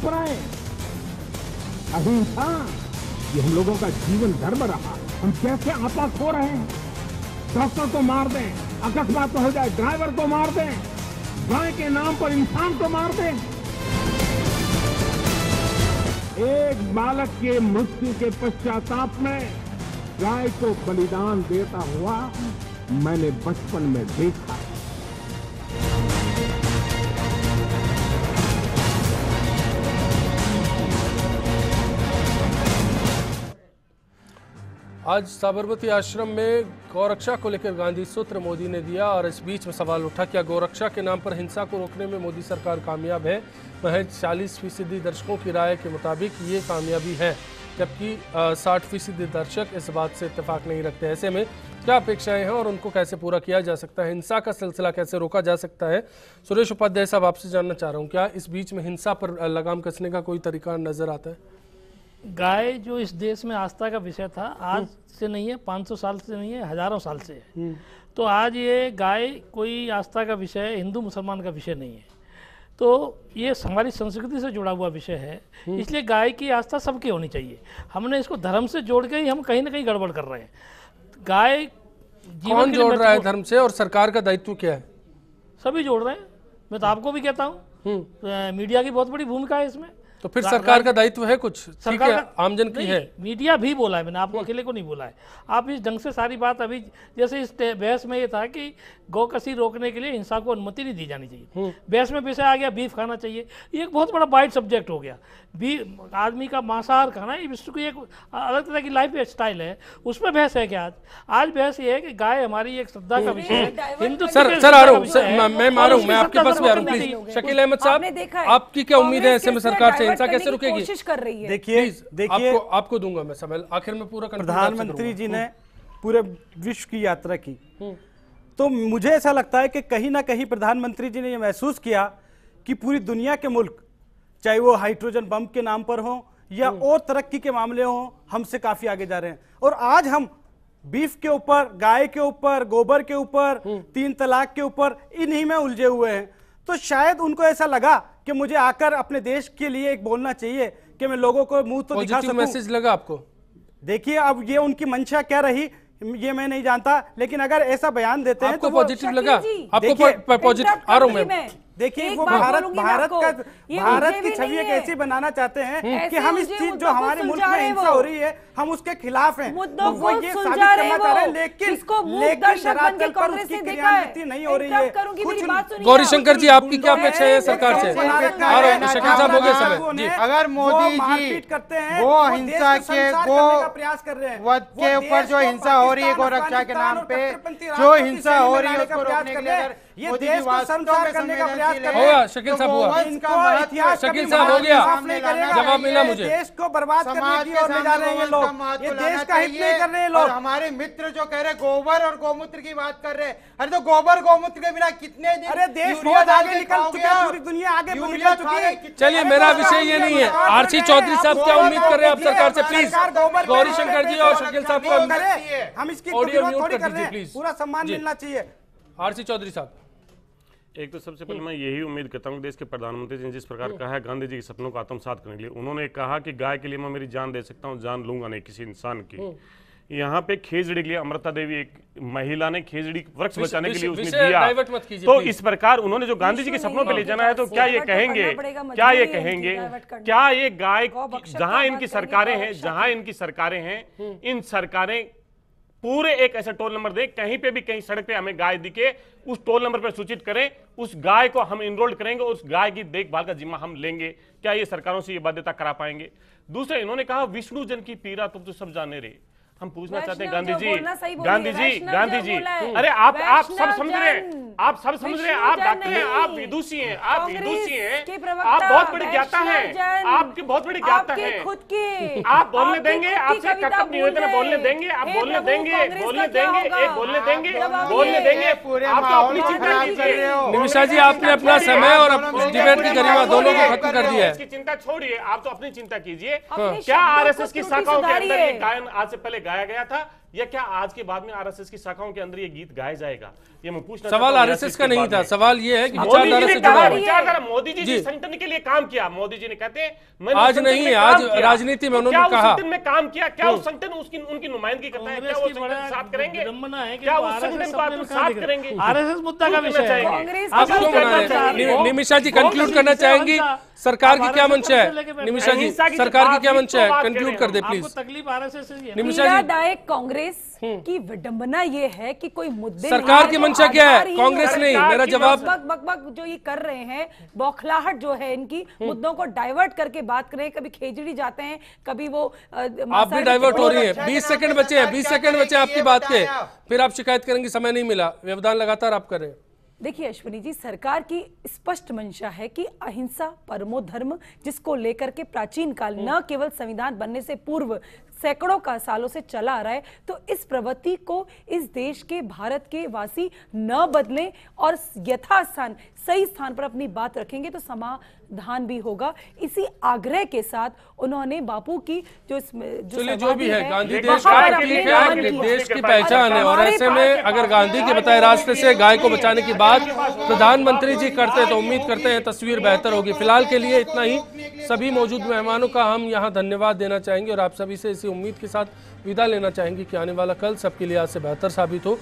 मुस्कुराए। अहिंसा ये हम लोगों का जीवन धर्म रहा। हम कैसे आपा खो रहे हैं। डॉक्टर को मार दें, अकस्मात हो जाए, ड्राइवर को मार दें, गाय के नाम पर इंसान को मार दें। एक बालक के मृत्यु के पश्चाताप में गाय को बलिदान देता हुआ मैंने बचपन में देखा। आज साबरमती आश्रम में गौरक्षा को लेकर गांधी सूत्र मोदी ने दिया और इस बीच में सवाल उठा क्या गौरक्षा के नाम पर हिंसा को रोकने में मोदी सरकार कामयाब है। महज 40% दर्शकों की राय के मुताबिक ये कामयाबी है, जबकि 60% दर्शक इस बात से इत्तेफाक नहीं रखते। ऐसे में क्या अपेक्षाएं हैं और उनको कैसे पूरा किया जा सकता है, हिंसा का सिलसिला कैसे रोका जा सकता है। सुरेश उपाध्याय साहब, आपसे जानना चाह रहा हूँ, क्या इस बीच में हिंसा पर लगाम कसने का कोई तरीका नजर आता है? गाय जो इस देश में आस्था का विषय था, आज से नहीं है, 500 साल से नहीं है, हजारों साल से है। तो आज ये गाय कोई आस्था का विषय है, हिंदू मुसलमान का विषय नहीं है। तो ये हमारी संस्कृति से जुड़ा हुआ विषय है, इसलिए गाय की आस्था सबकी होनी चाहिए। हमने इसको धर्म से जोड़ के ही हम कहीं ना कहीं गड़बड़ कर रहे हैं। गाय कौन जोड़ रहा है धर्म से और सरकार का दायित्व क्या है? सभी जोड़ रहे हैं। मैं तो आपको भी कहता हूँ, मीडिया की बहुत बड़ी भूमिका है इसमें। तो फिर सरकार का दायित्व है कुछ? सरकार है, आमजन की है। मीडिया भी बोला है, मैंने आपको अकेले को नहीं बोला है। आप इस ढंग से सारी बात अभी जैसे इस बहस में ये था कि गौकसी रोकने के लिए हिंसा को अनुमति नहीं दी जानी चाहिए। बहस में विषय आ गया बीफ खाना चाहिए, ये एक बहुत बड़ा वाइड सब्जेक्ट हो गया। आदमी का मांसाहार खाना ये विश्व की एक अलग तरह की लाइफ स्टाइल है, उसमें बहस है क्या? आज बहस ये है कि गाय हमारी एक श्रद्धा का विषय है। हिंदू सर आ रहा हूँ, मैं मारूं, मैं आपके पास भी आ रहा हूँ प्लीज। शकील अहमद साहब, आपकी क्या उम्मीद है ऐसे में सरकार से हिंसा कैसे रुकेगी? कोशिश कर रही है। देखिए आपको दूंगा मैं समय, आखिर में पूरा प्रधानमंत्री जी ने पूरे विश्व की यात्रा की, तो मुझे ऐसा लगता है कि कहीं ना कहीं प्रधानमंत्री जी ने यह महसूस किया कि पूरी दुनिया के मुल्क, चाहे वो हाइड्रोजन बम के नाम पर हो या और तरक्की के मामले हो, हमसे काफी आगे जा रहे हैं। और आज हम बीफ के ऊपर, गाय के ऊपर, गोबर के ऊपर, 3 तलाक के ऊपर इन्हीं में उलझे हुए हैं। तो शायद उनको ऐसा लगा कि मुझे आकर अपने देश के लिए एक बोलना चाहिए कि मैं लोगों को मुंह तो दिखा सकूं। मैसेज लगा आपको? देखिए, अब ये उनकी मंशा क्या रही ये मैं नहीं जानता, लेकिन अगर ऐसा बयान देते हैं तो पॉजिटिव लगा आपको? पॉजिटिव आ रहा हूं मैं। देखिए, वो भारत की छवि एक ऐसी बनाना चाहते हैं कि हम इस चीज जो हमारे मुल्क में हिंसा हो रही है हम उसके खिलाफ हैं। तो वो ये साबित करना चाह रहे हैं, लेकिन धरातल पर उसकी क्रियान्विति नहीं हो रही है। गौरी शंकर जी, आपकी क्या अपेक्षा है सरकार से? शकील साहब हो गए समय। अगर मोदी जी करते हैं वो हिंसा के प्रयास कर रहे हैं, वध के ऊपर जो हिंसा हो रही है गौरक्षा के नाम पे, जो हिंसा हो रही है उसको रोकने के लिए अगर ये देश को शर्मसार करने का प्रयास कर रहे हैं। शकील साहब हुआ, शकील साहब हो गया, जवाब मिला मुझे। देश को बर्बाद करने की ओर ले जा रहे हैं लोग, ये देश का हित नहीं कर रहे हैं लोग। हमारे मित्र जो कह रहे गोबर और गौमूत्र की बात कर रहे हैं, अरे तो गोबर गौमूत्र के बिना कितने दिन, अरे देश बहुत आगे निकल चुका है, पूरी दुनिया आगे निकल चुकी है। चलिए, मेरा विषय ये नहीं है। आरसी चौधरी साहब, क्या उम्मीद कर रहे हैं आप सरकार से? प्लीज गौरी शंकर जी और शकील साहब को हम इसकी ऑडियो म्यूट कर दीजिए प्लीज। पूरा सम्मान मिलना चाहिए। आरसी चौधरी साहब, एक तो सबसे पहले मैं यही उम्मीद करता हूँ देश के प्रधानमंत्री जी ने जिस प्रकार कहा है गांधी जी के सपनों को आत्मसात करने के लिए, उन्होंने कहा कि गाय के लिए मैं मेरी जान दे सकता हूँ, जान लूंगा नहीं किसी इंसान की। यहाँ पे खेजड़ी के लिए अमृता देवी एक महिला ने खेजड़ी वृक्ष बचाने के लिए उसने दिया, तो इस प्रकार उन्होंने जो गांधी जी के सपनों पे ले जाना है, तो क्या ये कहेंगे, क्या ये गाय, जहां इनकी सरकारें हैं, इन सरकारें पूरे एक ऐसा टोल नंबर दें, कहीं पे भी कहीं सड़क पे हमें गाय दिखे, उस टोल नंबर पर सूचित करें, उस गाय को हम इनरोल करेंगे, उस गाय की देखभाल का जिम्मा हम लेंगे। क्या ये सरकारों से ये बाध्यता करा पाएंगे? दूसरे, इन्होंने कहा विष्णु जन की पीड़ा तुम तो सब जाने रहे। हम पूछना चाहते हैं गांधी जी, अरे आप सब समझ रहे हैं, आप डॉक्टर हैं, आप विदुषी हैं, आप बहुत बड़े ज्ञाता हैं, आपकी बहुत बड़ी ज्ञाता है। आप बोलने देंगे, आपसे कर्तव्य निवेदन है, बोलने देंगे, आप बोलने देंगे, आप तो अपनी चिंता कीजिए। निमिषा जी, आपने अपना समय और डिबेट की गरिमा दोनों को खत्म कर दिया है। इसकी चिंता छोड़िए, आप तो अपनी चिंता कीजिए। क्या आरएसएस की शाखाओं के अंदर ये गायन आज से पहले गाया गया था? या क्या आज के बाद में आरएसएस की शाखाओं के अंदर ये गीत गाया जाएगा? ये मैं पूछना सवाल आरएसएस का नहीं था, सवाल ये है कि विचारधारा से जुड़ा है। विचारधारा मोदी जी संगठन के लिए काम किया, मोदी जी ने कहते हैं आज नहीं, आज राजनीति में उन्होंने कहा संगठन में काम किया, क्या उस संगठन उनकी नुमाइंदगी करता है? क्या वो संगठन साथ करेंगे? क्या उस संगठन को आप साथ करेंगे? आरएसएस मुद्दा का विषय है। आप क्यों मना रहे हैं? निमिषा जी कंक्लूड करना चाहेंगी? सरकार की क्या मंशा है? निमिषा जी सरकार की क्या मंशा है? कंक्लूड कर दे प्लीज। तकलीफ आरएसएस से है। निमिषा जी पीड़ादायक कांग्रेस की विडंबना ये है कि कोई मुद्दे सरकार की मंशा क्या है? कांग्रेस नहीं, मेरा जवाब बक जो ये कर रहे हैं, बौखलाहट जो है इनकी, मुद्दों को डाइवर्ट करके बात करें, कभी खेजड़ी जाते हैं, कभी वो आप भी डाइवर्ट हो रही है। 20 सेकंड बचे हैं, 20 सेकंड बचे आपकी बात के, फिर आप शिकायत करेंगे समय नहीं मिला। व्यवधान लगातार आप करें। देखिए अश्विनी जी, सरकार की स्पष्ट मंशा है कि अहिंसा परमो धर्म, जिसको लेकर के प्राचीन काल न केवल संविधान बनने से पूर्व सैकड़ों का सालों से चला आ रहा है, तो इस प्रवृत्ति को इस देश के भारत के वासी न बदलें और यथास्थान सही स्थान पर अपनी बात रखेंगे तो समाधान भी होगा। इसी आग्रह के साथ उन्होंने बापू की जो जो भी है, गांधी देश की पहचान है, और ऐसे में अगर गांधी के बताए रास्ते से गाय को बचाने की बात प्रधानमंत्री जी करते तो उम्मीद करते हैं तस्वीर बेहतर होगी। फिलहाल के लिए इतना ही। सभी मौजूद मेहमानों का हम यहाँ धन्यवाद देना चाहेंगे और आप सभी से इसी उम्मीद के साथ विदा लेना चाहेंगे कि आने वाला कल सबके लिए आज से बेहतर साबित हो।